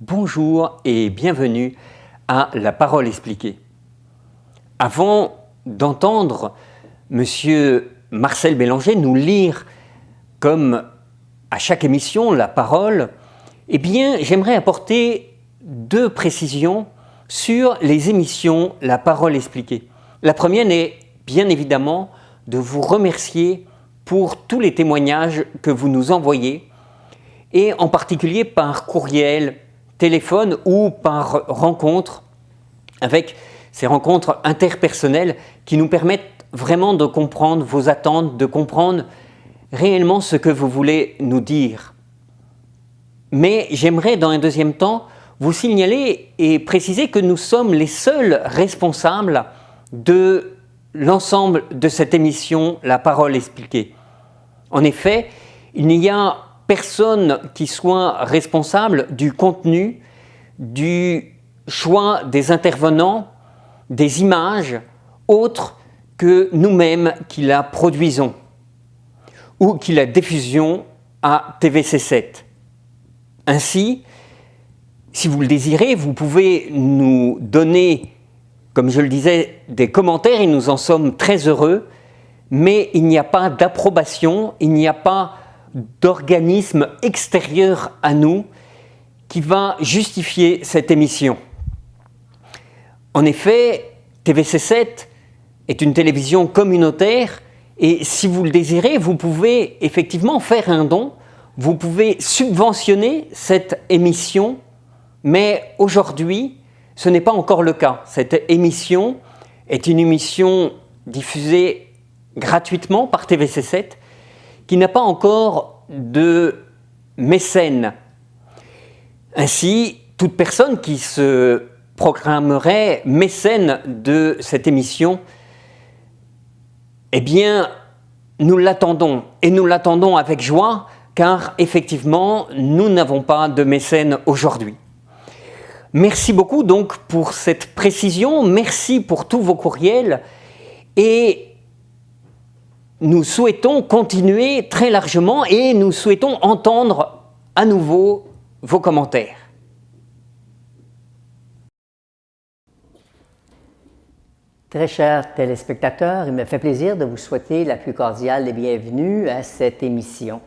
Bonjour et bienvenue à La Parole expliquée. Avant d'entendre Monsieur Marcel Bélanger nous lire, comme à chaque émission, la parole, eh bien, j'aimerais apporter deux précisions sur les émissions La Parole expliquée. La première est bien évidemment de vous remercier pour tous les témoignages que vous nous envoyez, et en particulier par courriel, téléphone ou par rencontre, avec ces rencontres interpersonnelles qui nous permettent vraiment de comprendre vos attentes, de comprendre réellement ce que vous voulez nous dire. Mais j'aimerais dans un deuxième temps vous signaler et préciser que nous sommes les seuls responsables de l'ensemble de cette émission La Parole expliquée. En effet, il n'y a personne qui soit responsable du contenu, du choix des intervenants, des images, autres que nous-mêmes qui la produisons ou qui la diffusions à TVC7. Ainsi, si vous le désirez, vous pouvez nous donner, comme je le disais, des commentaires et nous en sommes très heureux, mais il n'y a pas d'approbation, il n'y a pas d'organisme extérieur à nous qui va justifier cette émission. En effet, TVC7 est une télévision communautaire et si vous le désirez, vous pouvez effectivement faire un don, vous pouvez subventionner cette émission, mais aujourd'hui, ce n'est pas encore le cas. Cette émission est une émission diffusée gratuitement par TVC7 qui n'a pas encore de mécène. Ainsi, toute personne qui se programmerait mécène de cette émission, eh bien, nous l'attendons et nous l'attendons avec joie car effectivement, nous n'avons pas de mécène aujourd'hui. Merci beaucoup donc pour cette précision, merci pour tous vos courriels et nous souhaitons continuer très largement et nous souhaitons entendre à nouveau vos commentaires. Très chers téléspectateurs, il me fait plaisir de vous souhaiter la plus cordiale des bienvenues à cette émission.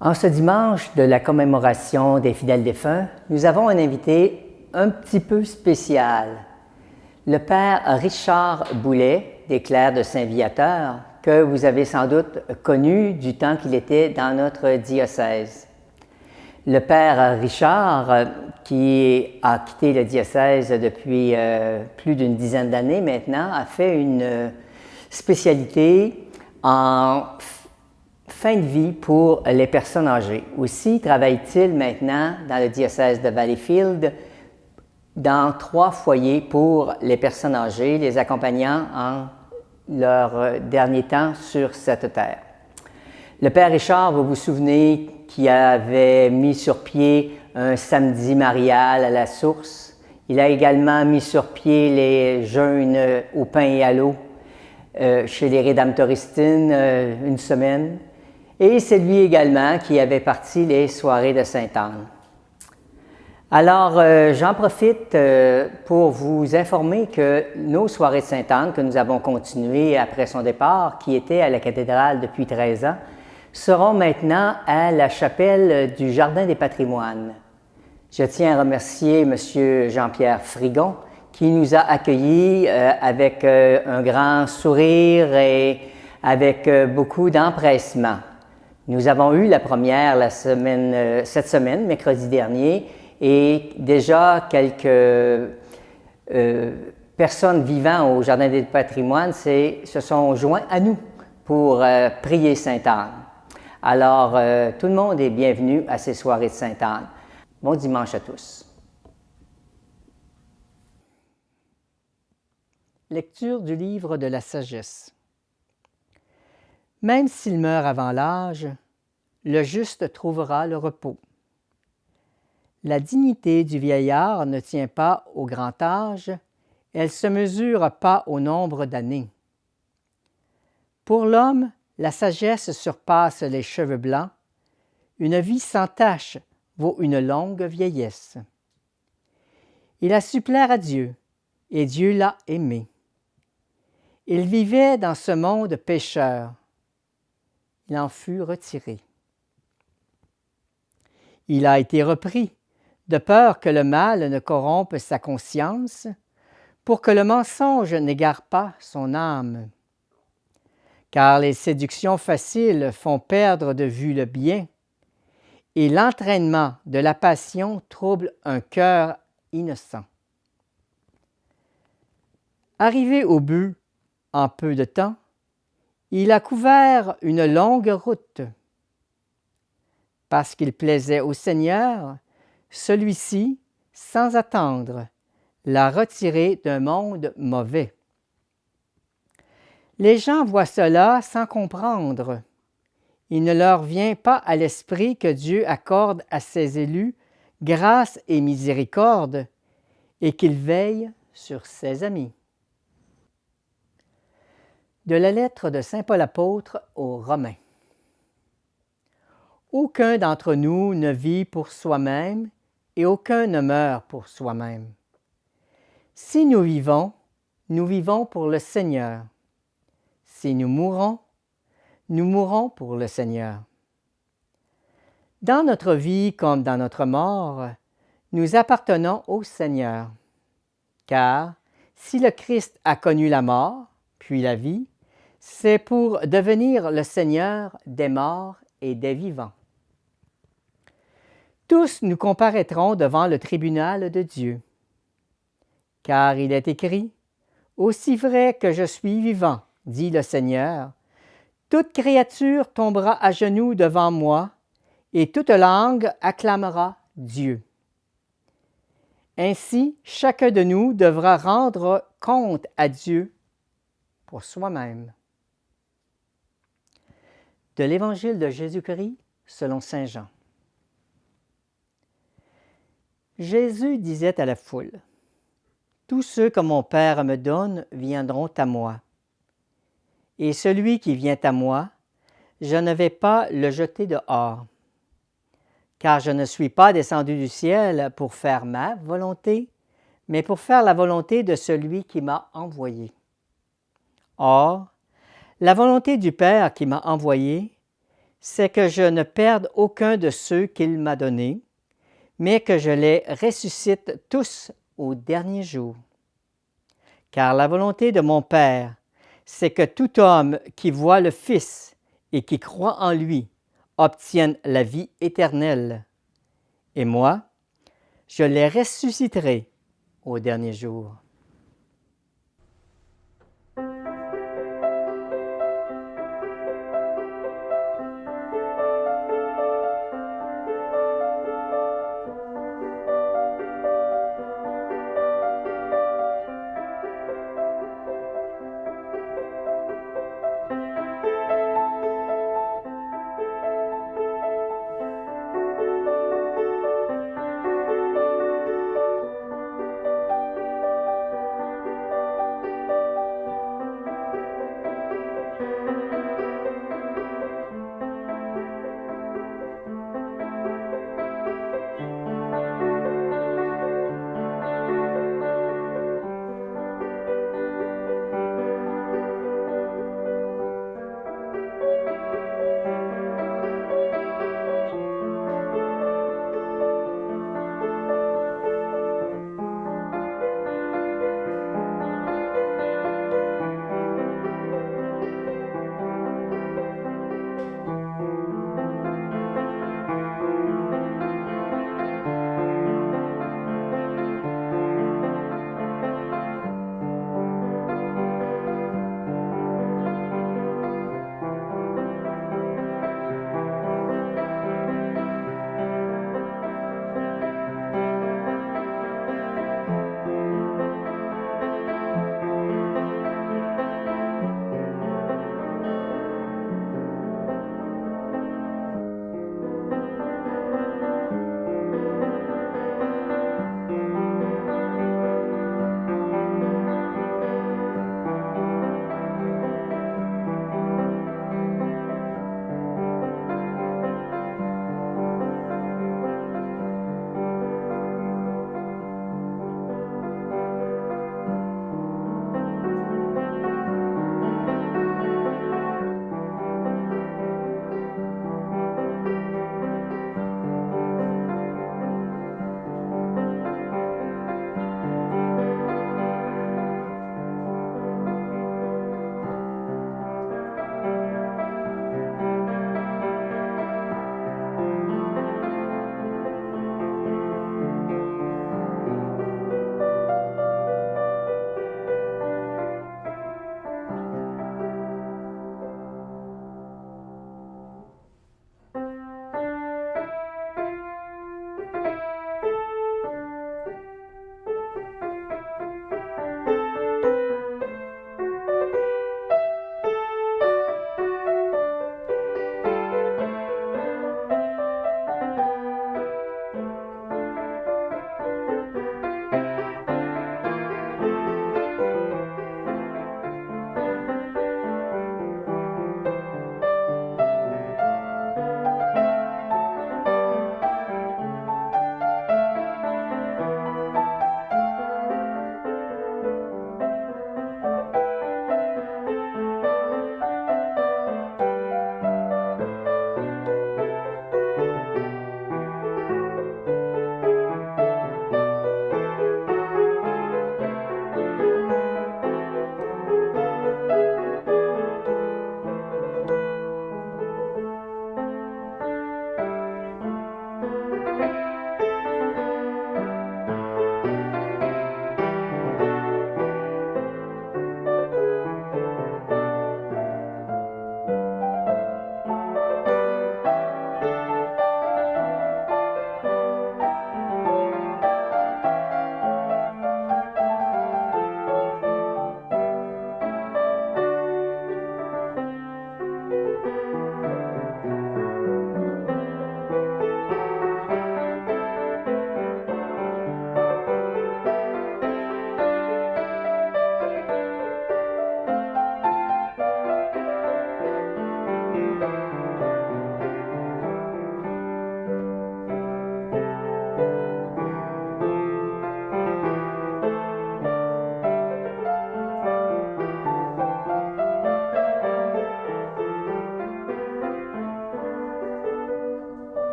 En ce dimanche de la commémoration des fidèles défunts, nous avons un invité un petit peu spécial, le père Richard Boulet, des Clercs de Saint-Viateur, que vous avez sans doute connu du temps qu'il était dans notre diocèse. Le père Richard, qui a quitté le diocèse depuis plus d'une dizaine d'années maintenant, a fait une spécialité en fin de vie pour les personnes âgées. Aussi travaille-t-il maintenant dans le diocèse de Valleyfield dans 3 foyers pour les personnes âgées, les accompagnant en leur dernier temps sur cette terre. Le père Richard, vous vous souvenez qu'il avait mis sur pied un samedi marial à la source. Il a également mis sur pied les jeûnes au pain et à l'eau chez les Rédemptoristines une semaine. Et c'est lui également qui avait parti les soirées de Sainte-Anne. Alors, j'en profite pour vous informer que nos soirées de Sainte-Anne, que nous avons continuées après son départ, qui était à la cathédrale depuis 13 ans, seront maintenant à la chapelle du Jardin des Patrimoines. Je tiens à remercier M. Jean-Pierre Frigon, qui nous a accueillis avec un grand sourire et avec beaucoup d'empressement. Nous avons eu la première cette semaine, mercredi dernier, et déjà quelques personnes vivant au Jardin des Patrimoines se sont joints à nous pour prier Sainte-Anne. Alors, tout le monde est bienvenu à ces soirées de Sainte-Anne. Bon dimanche à tous. Lecture du livre de la sagesse. Même s'il meurt avant l'âge, le juste trouvera le repos. La dignité du vieillard ne tient pas au grand âge, elle ne se mesure pas au nombre d'années. Pour l'homme, la sagesse surpasse les cheveux blancs, une vie sans tache vaut une longue vieillesse. Il a su plaire à Dieu, et Dieu l'a aimé. Il vivait dans ce monde pécheur. Il en fut retiré. Il a été repris, de peur que le mal ne corrompe sa conscience, pour que le mensonge n'égare pas son âme. Car les séductions faciles font perdre de vue le bien, et l'entraînement de la passion trouble un cœur innocent. Arrivé au but, en peu de temps, il a couvert une longue route. Parce qu'il plaisait au Seigneur, celui-ci, sans attendre, l'a retiré d'un monde mauvais. Les gens voient cela sans comprendre. Il ne leur vient pas à l'esprit que Dieu accorde à ses élus grâce et miséricorde et qu'il veille sur ses amis. De la lettre de saint Paul apôtre aux Romains. Aucun d'entre nous ne vit pour soi-même et aucun ne meurt pour soi-même. Si nous vivons pour le Seigneur. Si nous mourons pour le Seigneur. Dans notre vie comme dans notre mort, nous appartenons au Seigneur. Car si le Christ a connu la mort, puis la vie, c'est pour devenir le Seigneur des morts et des vivants. Tous nous comparaîtrons devant le tribunal de Dieu. Car il est écrit, « Aussi vrai que je suis vivant, dit le Seigneur, toute créature tombera à genoux devant moi, et toute langue acclamera Dieu. » Ainsi, chacun de nous devra rendre compte à Dieu pour soi-même. De l'Évangile de Jésus-Christ selon saint Jean. Jésus disait à la foule, « Tous ceux que mon Père me donne viendront à moi. Et celui qui vient à moi, je ne vais pas le jeter dehors. Car je ne suis pas descendu du ciel pour faire ma volonté, mais pour faire la volonté de celui qui m'a envoyé. Or, la volonté du Père qui m'a envoyé, c'est que je ne perde aucun de ceux qu'il m'a donnés, mais que je les ressuscite tous au dernier jour. Car la volonté de mon Père, c'est que tout homme qui voit le Fils et qui croit en lui obtienne la vie éternelle. Et moi, je les ressusciterai au dernier jour. »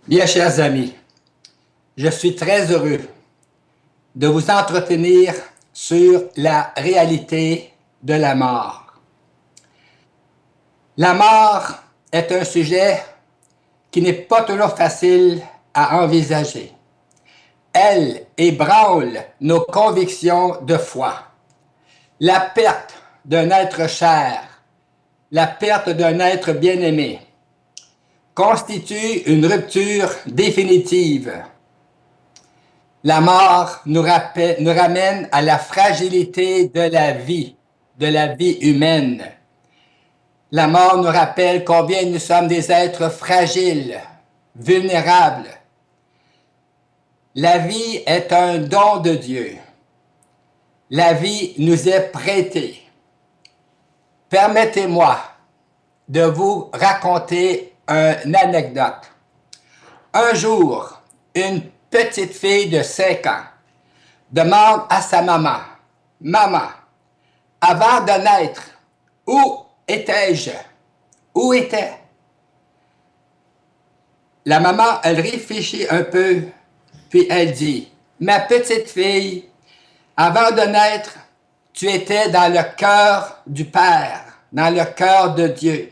Bien, chers amis, je suis très heureux de vous entretenir sur la réalité de la mort. La mort est un sujet qui n'est pas toujours facile à envisager. Elle ébranle nos convictions de foi. La perte d'un être cher, la perte d'un être bien-aimé, constitue une rupture définitive. La mort nous ramène à la fragilité de la vie humaine. La mort nous rappelle combien nous sommes des êtres fragiles, vulnérables. La vie est un don de Dieu. La vie nous est prêtée. Permettez-moi de vous raconter une anecdote. Un jour, une petite fille de 5 ans demande à sa maman, « Maman, avant de naître, où étais-je? Où était? » La maman, elle réfléchit un peu, puis elle dit, « Ma petite fille, avant de naître, tu étais dans le cœur du Père, dans le cœur de Dieu.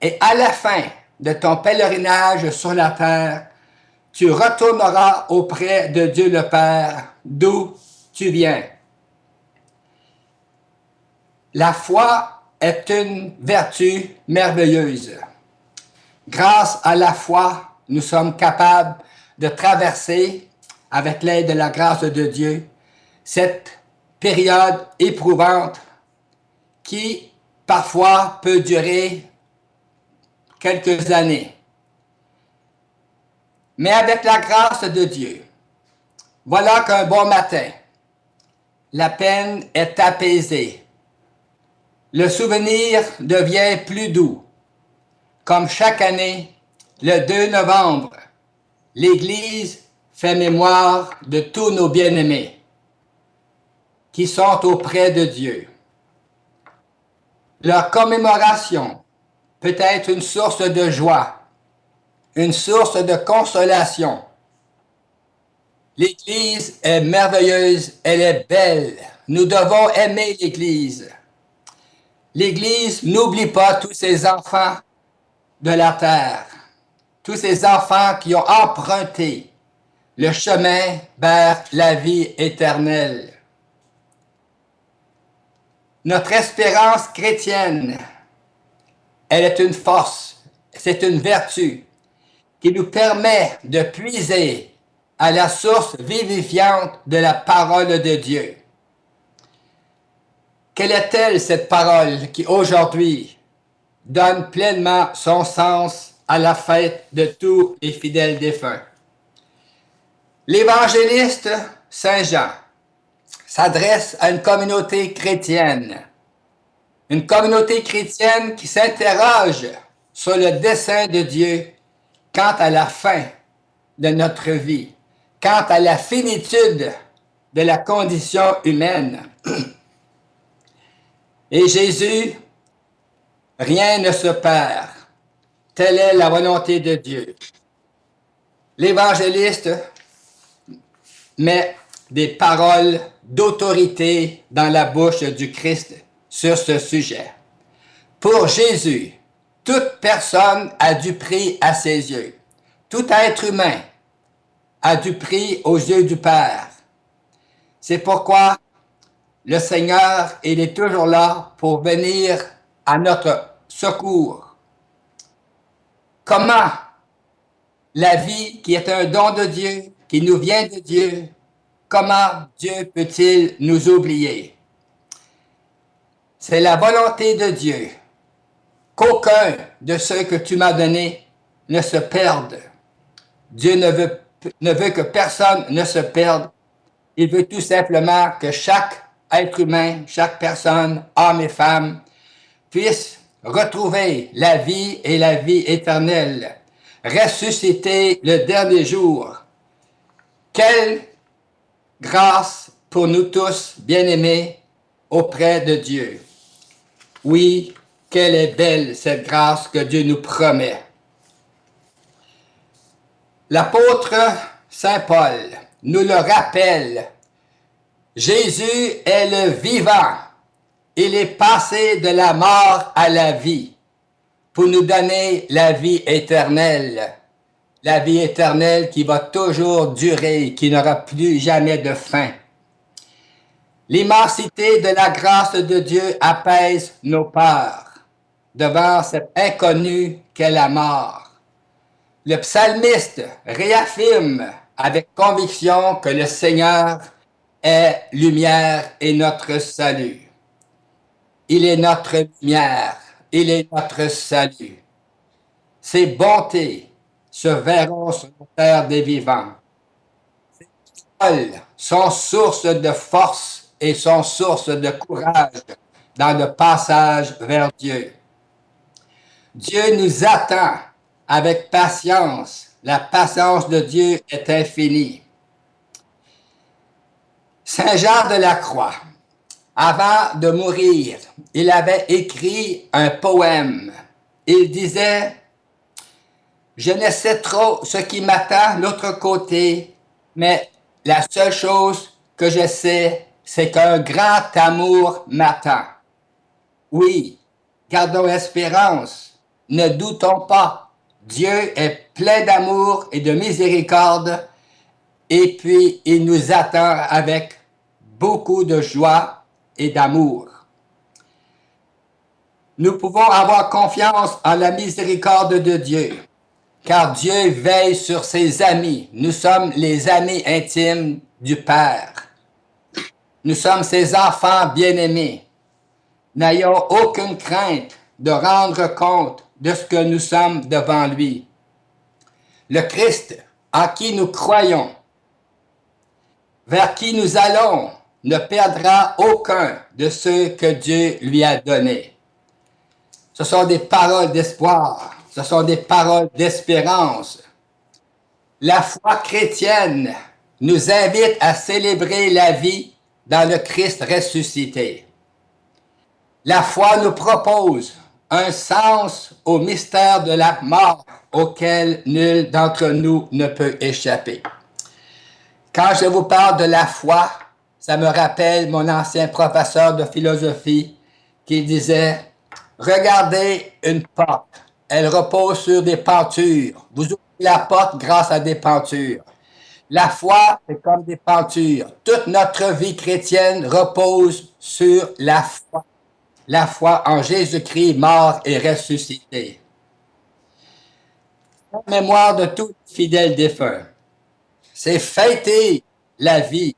Et à la fin de ton pèlerinage sur la terre, tu retourneras auprès de Dieu le Père, d'où tu viens. » La foi est une vertu merveilleuse. Grâce à la foi, nous sommes capables de traverser, avec l'aide de la grâce de Dieu, cette période éprouvante qui parfois peut durer quelques années. Mais avec la grâce de Dieu, voilà qu'un bon matin, la peine est apaisée. Le souvenir devient plus doux. Comme chaque année, le 2 novembre, l'Église fait mémoire de tous nos bien-aimés qui sont auprès de Dieu. Leur commémoration peut être une source de joie, une source de consolation. L'Église est merveilleuse, elle est belle. Nous devons aimer l'Église. L'Église n'oublie pas tous ces enfants de la terre, tous ces enfants qui ont emprunté le chemin vers la vie éternelle. Notre espérance chrétienne, elle est une force, c'est une vertu qui nous permet de puiser à la source vivifiante de la parole de Dieu. Quelle est-elle, cette parole qui aujourd'hui donne pleinement son sens à la fête de tous les fidèles défunts? L'évangéliste Saint Jean s'adresse à une communauté chrétienne qui s'interroge sur le dessein de Dieu quant à la fin de notre vie, quant à la finitude de la condition humaine. Et Jésus, rien ne se perd. Telle est la volonté de Dieu. L'évangéliste met des paroles d'autorité dans la bouche du Christ sur ce sujet. Pour Jésus, toute personne a du prix à ses yeux. Tout être humain a du prix aux yeux du Père. C'est pourquoi le Seigneur, il est toujours là pour venir à notre secours. Comment la vie qui est un don de Dieu, qui nous vient de Dieu, comment Dieu peut-il nous oublier? C'est la volonté de Dieu qu'aucun de ceux que tu m'as donnés ne se perde. Dieu ne veut que personne ne se perde. Il veut tout simplement que chaque être humain, chaque personne, homme et femme, puisse retrouver la vie et la vie éternelle, ressusciter le dernier jour. Quelle grâce pour nous tous, bien-aimés, auprès de Dieu. Oui, quelle est belle cette grâce que Dieu nous promet. L'apôtre Saint Paul nous le rappelle. Jésus est le vivant. Il est passé de la mort à la vie pour nous donner la vie éternelle. La vie éternelle qui va toujours durer, qui n'aura plus jamais de fin. L'immensité de la grâce de Dieu apaise nos peurs devant cet inconnu qu'est la mort. Le psalmiste réaffirme avec conviction que le Seigneur est lumière et notre salut. Il est notre lumière, il est notre salut. Ses bontés se verront sur la terre des vivants. Ses paroles sont source de force et sont source de courage dans le passage vers Dieu. Dieu nous attend avec patience. La patience de Dieu est infinie. Saint Jean de la Croix, avant de mourir, il avait écrit un poème. Il disait « Je ne sais trop ce qui m'attend de l'autre côté, mais la seule chose que je sais, c'est qu'un grand amour m'attend. Oui, gardons espérance, ne doutons pas. Dieu est plein d'amour et de miséricorde, et puis il nous attend avec beaucoup de joie et d'amour. Nous pouvons avoir confiance en la miséricorde de Dieu, car Dieu veille sur ses amis. Nous sommes les amis intimes du Père. Nous sommes ses enfants bien-aimés. N'ayons aucune crainte de rendre compte de ce que nous sommes devant lui. Le Christ, en qui nous croyons, vers qui nous allons, ne perdra aucun de ceux que Dieu lui a donnés. Ce sont des paroles d'espoir, ce sont des paroles d'espérance. La foi chrétienne nous invite à célébrer la vie dans le Christ ressuscité. La foi nous propose un sens au mystère de la mort auquel nul d'entre nous ne peut échapper. Quand je vous parle de la foi, ça me rappelle mon ancien professeur de philosophie qui disait « Regardez une porte, elle repose sur des pentures. Vous ouvrez la porte grâce à des pentures. La foi, c'est comme des pentures. Toute notre vie chrétienne repose sur la foi. La foi en Jésus-Christ mort et ressuscité. En mémoire de tous les fidèles défunts, c'est fêter la vie.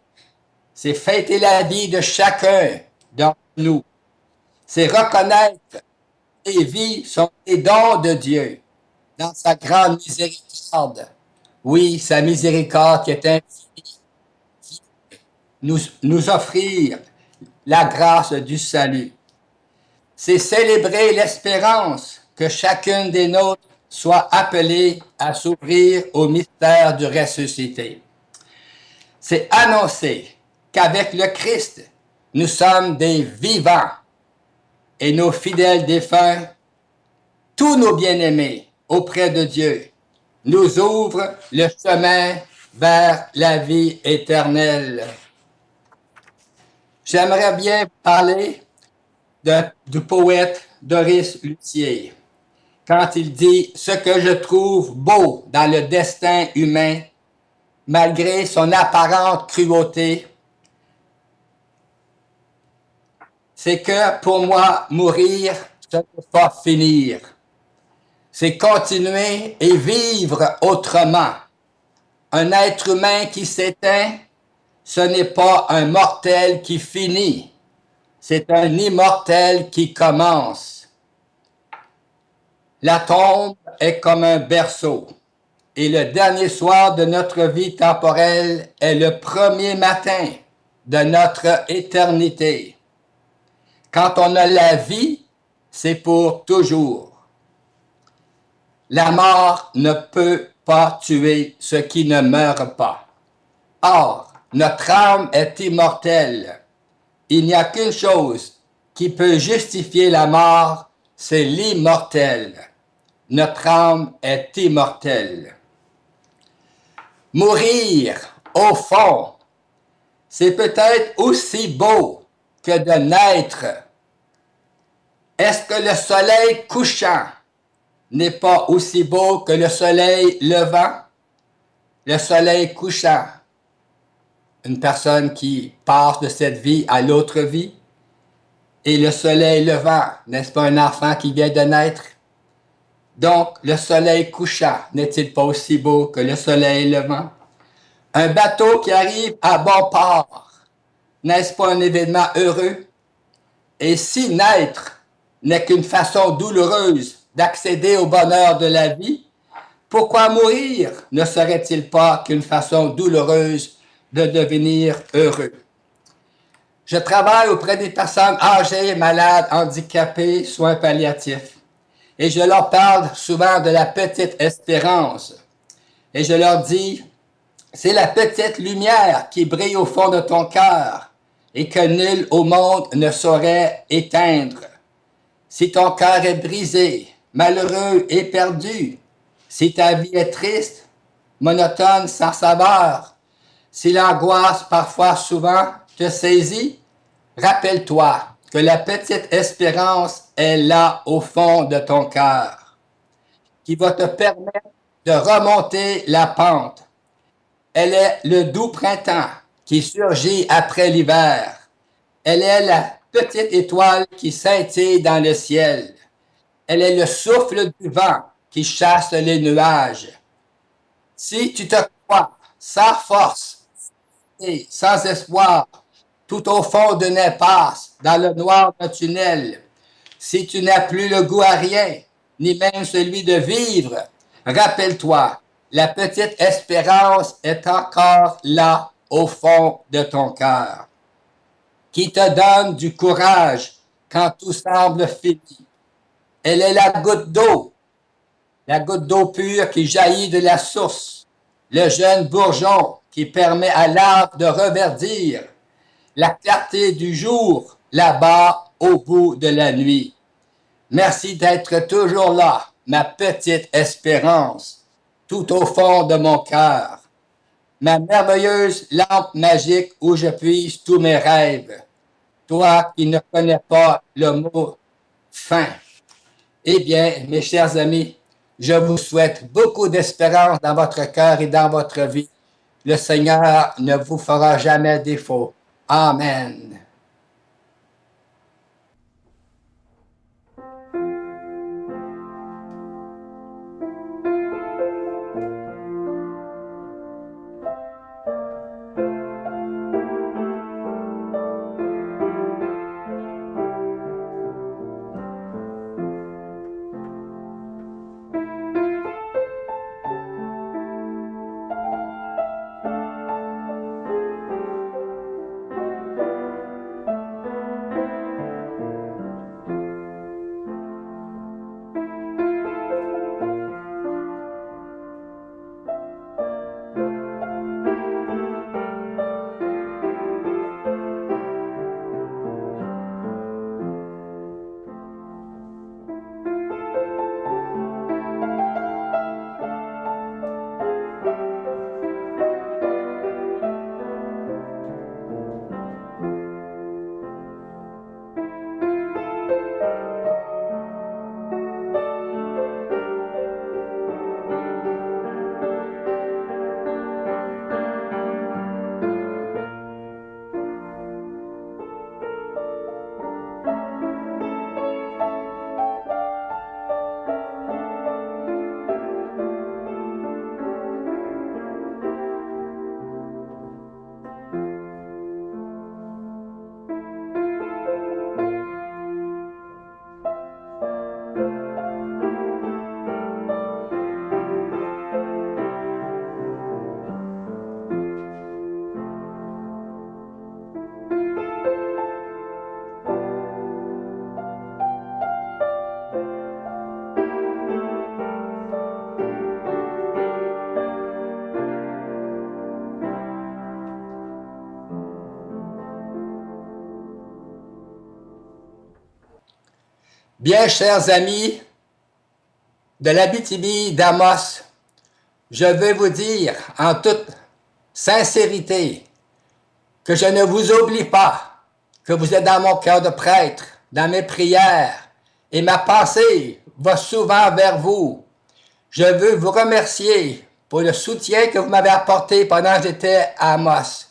C'est fêter la vie de chacun d'entre nous. C'est reconnaître que les vies sont des dons de Dieu dans sa grande miséricorde. Oui, sa miséricorde qui est infinie. Nous offrir la grâce du salut. C'est célébrer l'espérance que chacune des nôtres soit appelée à s'ouvrir au mystère du ressuscité. C'est annoncer qu'avec le Christ, nous sommes des vivants et nos fidèles défunts, tous nos bien-aimés auprès de Dieu, nous ouvrent le chemin vers la vie éternelle. J'aimerais bien parler du poète Doris Luthier, quand il dit « Ce que je trouve beau dans le destin humain, malgré son apparente cruauté, c'est que pour moi, mourir, ce n'est pas finir. C'est continuer et vivre autrement. Un être humain qui s'éteint, ce n'est pas un mortel qui finit. C'est un immortel qui commence. La tombe est comme un berceau, et le dernier soir de notre vie temporelle est le premier matin de notre éternité. Quand on a la vie, c'est pour toujours. La mort ne peut pas tuer ce qui ne meurt pas. Or, notre âme est immortelle. Il n'y a qu'une chose qui peut justifier la mort, c'est l'immortel. Notre âme est immortelle. Mourir, au fond, c'est peut-être aussi beau que de naître. Est-ce que le soleil couchant n'est pas aussi beau que le soleil levant? Le soleil couchant, une personne qui passe de cette vie à l'autre vie, et le soleil levant, n'est-ce pas un enfant qui vient de naître? Donc, le soleil couchant n'est-il pas aussi beau que le soleil levant? Un bateau qui arrive à bon port, n'est-ce pas un événement heureux? Et si naître n'est qu'une façon douloureuse d'accéder au bonheur de la vie, pourquoi mourir ne serait-il pas qu'une façon douloureuse de devenir heureux? Je travaille auprès des personnes âgées, malades, handicapées, soins palliatifs. Et je leur parle souvent de la petite espérance. Et je leur dis, c'est la petite lumière qui brille au fond de ton cœur et que nul au monde ne saurait éteindre. Si ton cœur est brisé, malheureux et perdu, si ta vie est triste, monotone, sans saveur, si l'angoisse parfois souvent te saisit, rappelle-toi que la petite espérance est là au fond de ton cœur, qui va te permettre de remonter la pente. Elle est le doux printemps qui surgit après l'hiver. Elle est la petite étoile qui scintille dans le ciel. Elle est le souffle du vent qui chasse les nuages. Si tu te crois sans force et sans espoir, tout au fond d'une impasse, dans le noir d'un tunnel, si tu n'as plus le goût à rien, ni même celui de vivre, rappelle-toi, la petite espérance est encore là au fond de ton cœur, qui te donne du courage quand tout semble fini. Elle est la goutte d'eau pure qui jaillit de la source, le jeune bourgeon qui permet à l'arbre de reverdir, la clarté du jour là-bas au bout de la nuit. Merci d'être toujours là, ma petite espérance, tout au fond de mon cœur, ma merveilleuse lampe magique où je puise tous mes rêves. Toi qui ne connais pas le mot fin. Eh bien, mes chers amis, je vous souhaite beaucoup d'espérance dans votre cœur et dans votre vie. Le Seigneur ne vous fera jamais défaut. Amen. Bien, chers amis de l'Abitibi, d'Amos, je veux vous dire en toute sincérité que je ne vous oublie pas, que vous êtes dans mon cœur de prêtre, dans mes prières, et ma pensée va souvent vers vous. Je veux vous remercier pour le soutien que vous m'avez apporté pendant que j'étais à Amos,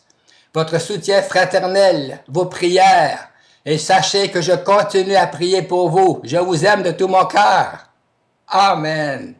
votre soutien fraternel, vos prières, et sachez que je continue à prier pour vous. Je vous aime de tout mon cœur. Amen.